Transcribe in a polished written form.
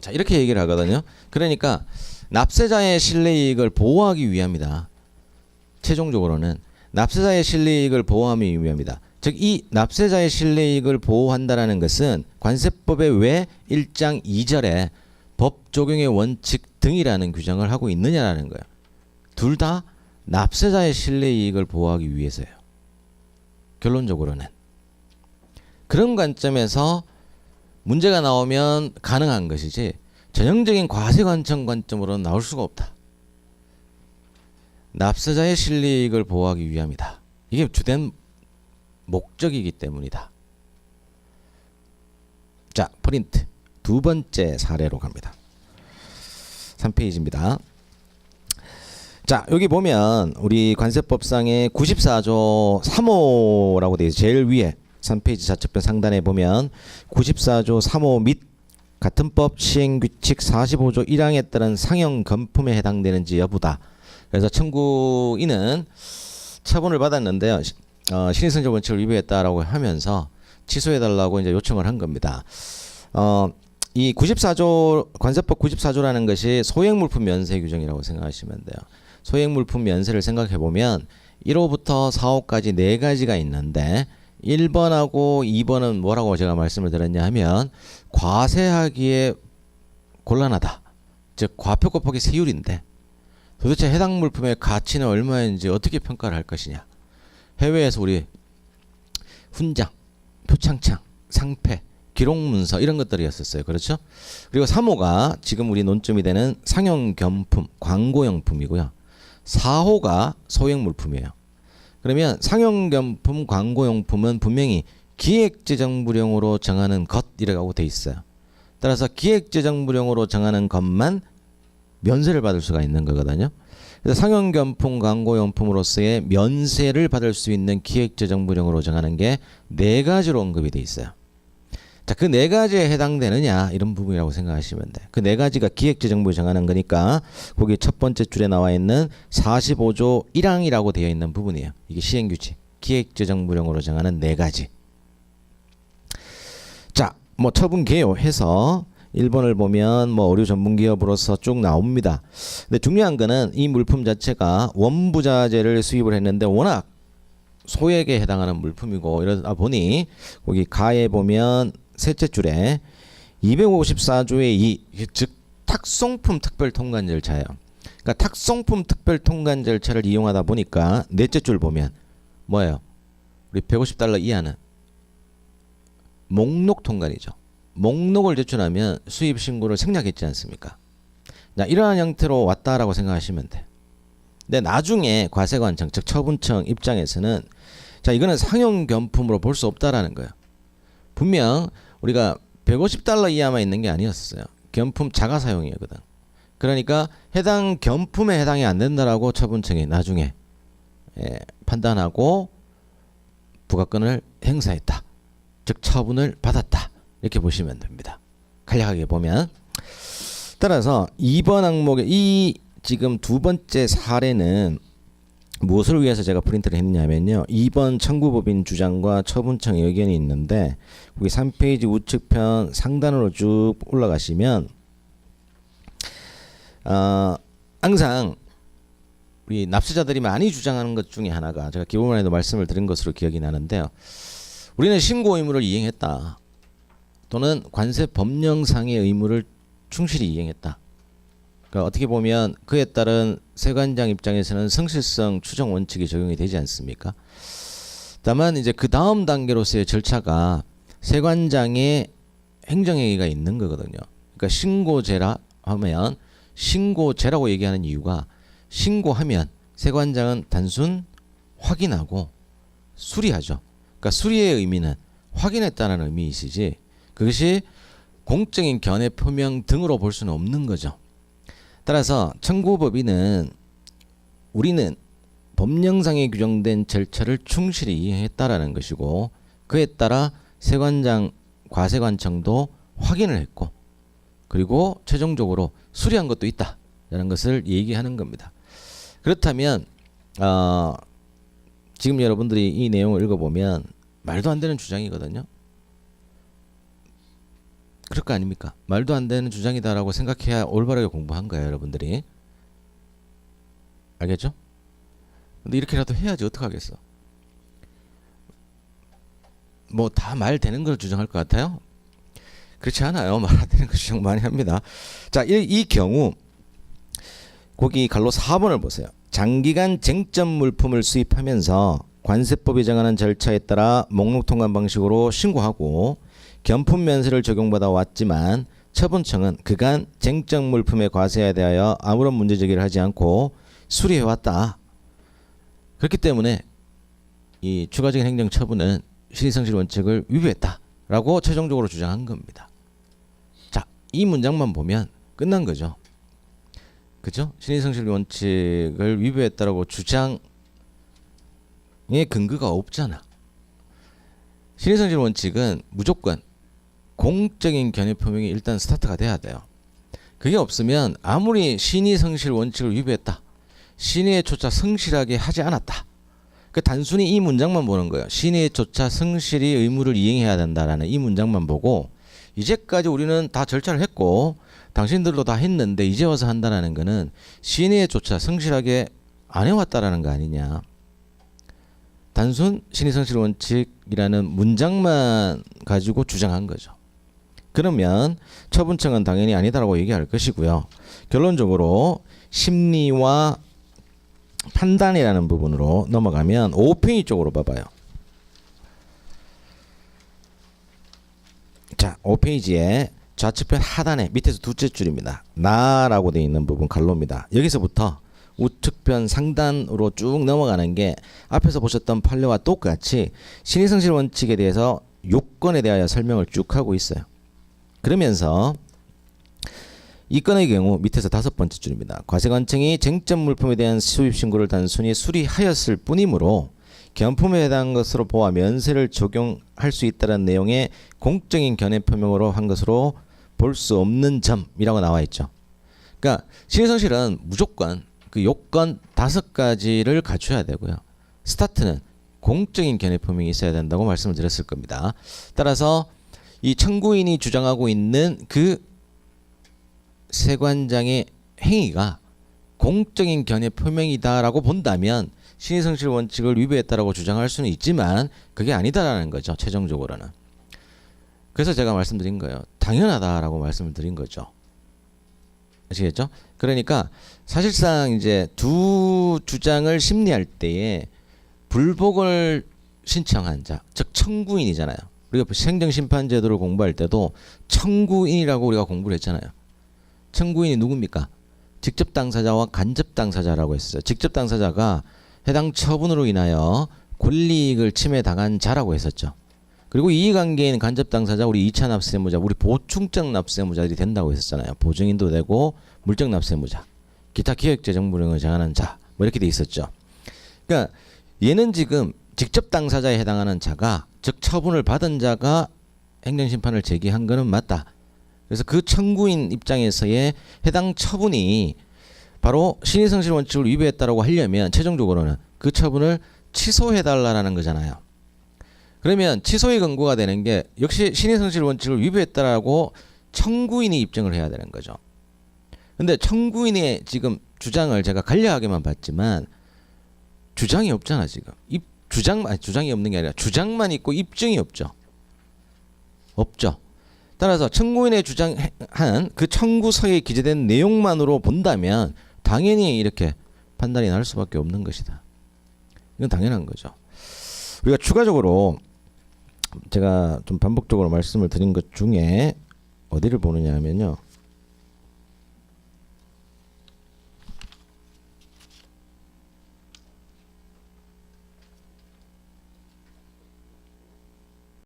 자, 이렇게 얘기를 하거든요. 그러니까 납세자의 실내이익을 보호하기 위함이다. 최종적으로는 납세자의 실내이익을 보호하기 위함이다. 즉 이 납세자의 실내이익을 보호한다라는 것은 관세법의 왜 1장 2절에 법 적용의 원칙 등이라는 규정을 하고 있느냐라는 거예요. 둘 다 납세자의 실내이익을 보호하기 위해서예요. 결론적으로는. 그런 관점에서 문제가 나오면 가능한 것이지 전형적인 과세관청 관점으로는 나올 수가 없다. 납세자의 실리익을 보호하기 위함이다. 이게 주된 목적이기 때문이다. 자, 프린트. 두 번째 사례로 갑니다. 3페이지입니다. 자, 여기 보면 우리 관세법상의 94조 3호라고 되어 있어요. 제일 위에 3페이지 좌측편 상단에 보면 94조 3호 및 같은 법 시행규칙 45조 1항에 따른 상형 금품에 해당되는지 여부다. 그래서 청구인은 처분을 받았는데요. 신의성질 원칙을 위배했다라고 하면서 취소해달라고 이제 요청을 한 겁니다. 이 94조 관세법 94조라는 것이 소액물품 면세 규정이라고 생각하시면 돼요. 소액물품 면세를 생각해 보면 1호부터 4호까지 네 가지가 있는데 1번하고 2번은 뭐라고 제가 말씀을 드렸냐 하면 과세하기에 곤란하다. 즉 과표 곱하기 세율인데 도대체 해당 물품의 가치는 얼마인지 어떻게 평가를 할 것이냐. 해외에서 우리 훈장, 표창장, 상패, 기록문서 이런 것들이었었어요. 그렇죠? 그리고 3호가 지금 우리 논점이 되는 상용경품, 광고용품이고요. 4호가 소액물품이에요. 그러면 상용경품, 광고용품은 분명히 기획재정부령으로 정하는 것이라고 돼 있어요. 따라서 기획재정부령으로 정하는 것만 면세를 받을 수가 있는 거거든요. 그래서 상용경품, 광고용품으로서의 면세를 받을 수 있는 기획재정부령으로 정하는 게 네 가지로 언급이 돼 있어요. 자, 그 네 가지에 해당되느냐 이런 부분이라고 생각하시면 돼. 그 네 가지가 기획재정부에 정하는 거니까 거기 첫 번째 줄에 나와 있는 45조 1항이라고 되어 있는 부분이에요. 이게 시행규칙 기획재정부령으로 정하는 네 가지. 자, 뭐 처분 개요해서 1번을 보면 뭐 의류 전문 기업으로서 쭉 나옵니다. 근데 중요한 거는 이 물품 자체가 원부자재를 수입을 했는데 워낙 소액에 해당하는 물품이고 이러다 보니 거기 가에 보면 셋째 줄에 254조의 2, 즉 탁송품 특별 통관 절차예요. 그러니까 탁송품 특별 통관 절차를 이용하다 보니까 넷째 줄 보면 뭐예요? 우리 150달러 이하는 목록 통관이죠. 목록을 제출하면 수입 신고를 생략했지 않습니까? 자, 이러한 형태로 왔다라고 생각하시면 돼. 근데 나중에 과세관청 즉 처분청 입장에서는 자, 이거는 상용경품으로 볼 수 없다라는 거예요. 분명 우리가 150달러 이하만 있는 게 아니었어요. 경품 자가 사용이거든. 그러니까 해당 경품에 해당이 안 된다라고 처분청이 나중에 판단하고 부가권을 행사했다. 즉 처분을 받았다. 이렇게 보시면 됩니다. 간략하게 보면. 따라서 2번 항목의 이 지금 두 번째 사례는 무엇을 위해서 제가 프린트를 했냐면요. 2번 청구법인 주장과 처분청의 의견이 있는데 거기 3페이지 우측편 상단으로 쭉 올라가시면 항상 우리 납세자들이 많이 주장하는 것 중에 하나가 제가 기본에도 말씀을 드린 것으로 기억이 나는데요. 우리는 신고 의무를 이행했다. 또는 관세 법령상의 의무를 충실히 이행했다. 그러니까 어떻게 보면 그에 따른 세관장 입장에서는 성실성 추정 원칙이 적용이 되지 않습니까? 다만 이제 그 다음 단계로서의 절차가 세관장의 행정행위가 있는 거거든요. 그러니까 신고제라 하면 신고제라고 얘기하는 이유가 신고하면 세관장은 단순 확인하고 수리하죠. 그러니까 수리의 의미는 확인했다는 의미이시지 그것이 공적인 견해 표명 등으로 볼 수는 없는 거죠. 따라서 청구법인은 우리는 법령상에 규정된 절차를 충실히 이행했다라는 것이고 그에 따라 세관장 과세관청도 확인을 했고 그리고 최종적으로 수리한 것도 있다라는 것을 얘기하는 겁니다. 그렇다면 지금 여러분들이 이 내용을 읽어보면 말도 안 되는 주장이거든요. 그럴 거 아닙니까? 말도 안 되는 주장이다라고 생각해야 올바르게 공부한 거예요, 여러분들이. 알겠죠? 근데 이렇게라도 해야지 어떡하겠어. 뭐 다 말 되는 걸 주장할 것 같아요? 그렇지 않아요. 말 안 되는 거 주장 많이 합니다. 자, 이 경우 거기 갈로 4번을 보세요. 장기간 쟁점 물품을 수입하면서 관세법이 정하는 절차에 따라 목록 통관 방식으로 신고하고 견품 면세를 적용받아 왔지만 처분청은 그간 쟁점 물품의 과세에 대하여 아무런 문제 제기를 하지 않고 수리해 왔다. 그렇기 때문에 이 추가적인 행정 처분은 신의성실 원칙을 위배했다라고 최종적으로 주장한 겁니다. 자, 이 문장만 보면 끝난 거죠. 그죠? 신의성실 원칙을 위배했다라고 주장의 근거가 없잖아. 신의성실 원칙은 무조건 공적인 견해 표명이 일단 스타트가 돼야 돼요. 그게 없으면 아무리 신의성실 원칙을 위배했다, 신의에 조차 성실하게 하지 않았다, 그 단순히 이 문장만 보는 거예요. 신의에 조차 성실히 의무를 이행해야 된다라는 이 문장만 보고 이제까지 우리는 다 절차를 했고 당신들도 다 했는데 이제 와서 한다라는 거는 신의에 조차 성실하게 안 해왔다라는 거 아니냐. 단순 신의성실 원칙이라는 문장만 가지고 주장한 거죠. 그러면 처분청은 당연히 아니다라고 얘기할 것이고요. 결론적으로 심리와 판단이라는 부분으로 넘어가면 5페이지 쪽으로 봐봐요. 자, 5페이지에 좌측편 하단에 밑에서 두째 줄입니다. 나라고 되어 있는 부분 갈로입니다. 여기서부터 우측편 상단으로 쭉 넘어가는 게 앞에서 보셨던 판례와 똑같이 신의성실 원칙에 대해서 요건에 대하여 설명을 쭉 하고 있어요. 그러면서 이 건의 경우 밑에서 5번째 줄입니다. 과세관청이 쟁점 물품에 대한 수입 신고를 단순히 수리하였을 뿐이므로 견품에 해당한 것으로 보아 면세를 적용할 수 있다는 내용의 공적인 견해 표명으로 한 것으로 볼 수 없는 점이라고 나와 있죠. 그러니까 신의성실은 무조건 그 요건 5가지를 갖춰야 되고요. 스타트는 공적인 견해 표명이 있어야 된다고 말씀을 드렸을 겁니다. 따라서 이 청구인이 주장하고 있는 그 세관장의 행위가 공적인 견해 표명이다라고 본다면 신의성실 원칙을 위배했다라고 주장할 수는 있지만 그게 아니다라는 거죠. 최종적으로는. 그래서 제가 말씀드린 거예요. 당연하다라고 말씀을 드린 거죠. 아시겠죠? 그러니까 사실상 이제 두 주장을 심리할 때에 불복을 신청한 자, 즉 청구인이잖아요. 우리가 행정심판제도를 공부할 때도 청구인이라고 우리가 공부를 했잖아요. 청구인이 누굽니까? 직접 당사자와 간접 당사자라고 했어요. 직접 당사자가 해당 처분으로 인하여 권리이익을 침해당한 자라고 했었죠. 그리고 이해관계인 간접 당사자, 우리 2차 납세무자, 우리 보충적 납세무자들이 된다고 했었잖아요. 보증인도 되고 물적 납세무자, 기타 기획재정부령을 정하는 자, 뭐 이렇게 돼 있었죠. 그러니까 얘는 지금 직접 당사자에 해당하는 자가, 즉 처분을 받은 자가 행정심판을 제기한 거는 맞다. 그래서 그 청구인 입장에서의 해당 처분이 바로 신의성실 원칙을 위배했다라고 하려면 최종적으로는 그 처분을 취소해달라는 거잖아요. 그러면 취소의 근거가 되는 게 역시 신의성실 원칙을 위배했다라고 청구인이 입증을 해야 되는 거죠. 근데 청구인의 지금 주장을 제가 간략하게만 봤지만 주장이 없잖아 지금. 주장이 없는 게 아니라 주장만 있고 입증이 없죠. 없죠. 따라서 청구인의 주장한 그 청구서에 기재된 내용만으로 본다면 당연히 이렇게 판단이 날 수밖에 없는 것이다. 이건 당연한 거죠. 우리가 추가적으로 제가 좀 반복적으로 말씀을 드린 것 중에 어디를 보느냐 하면요.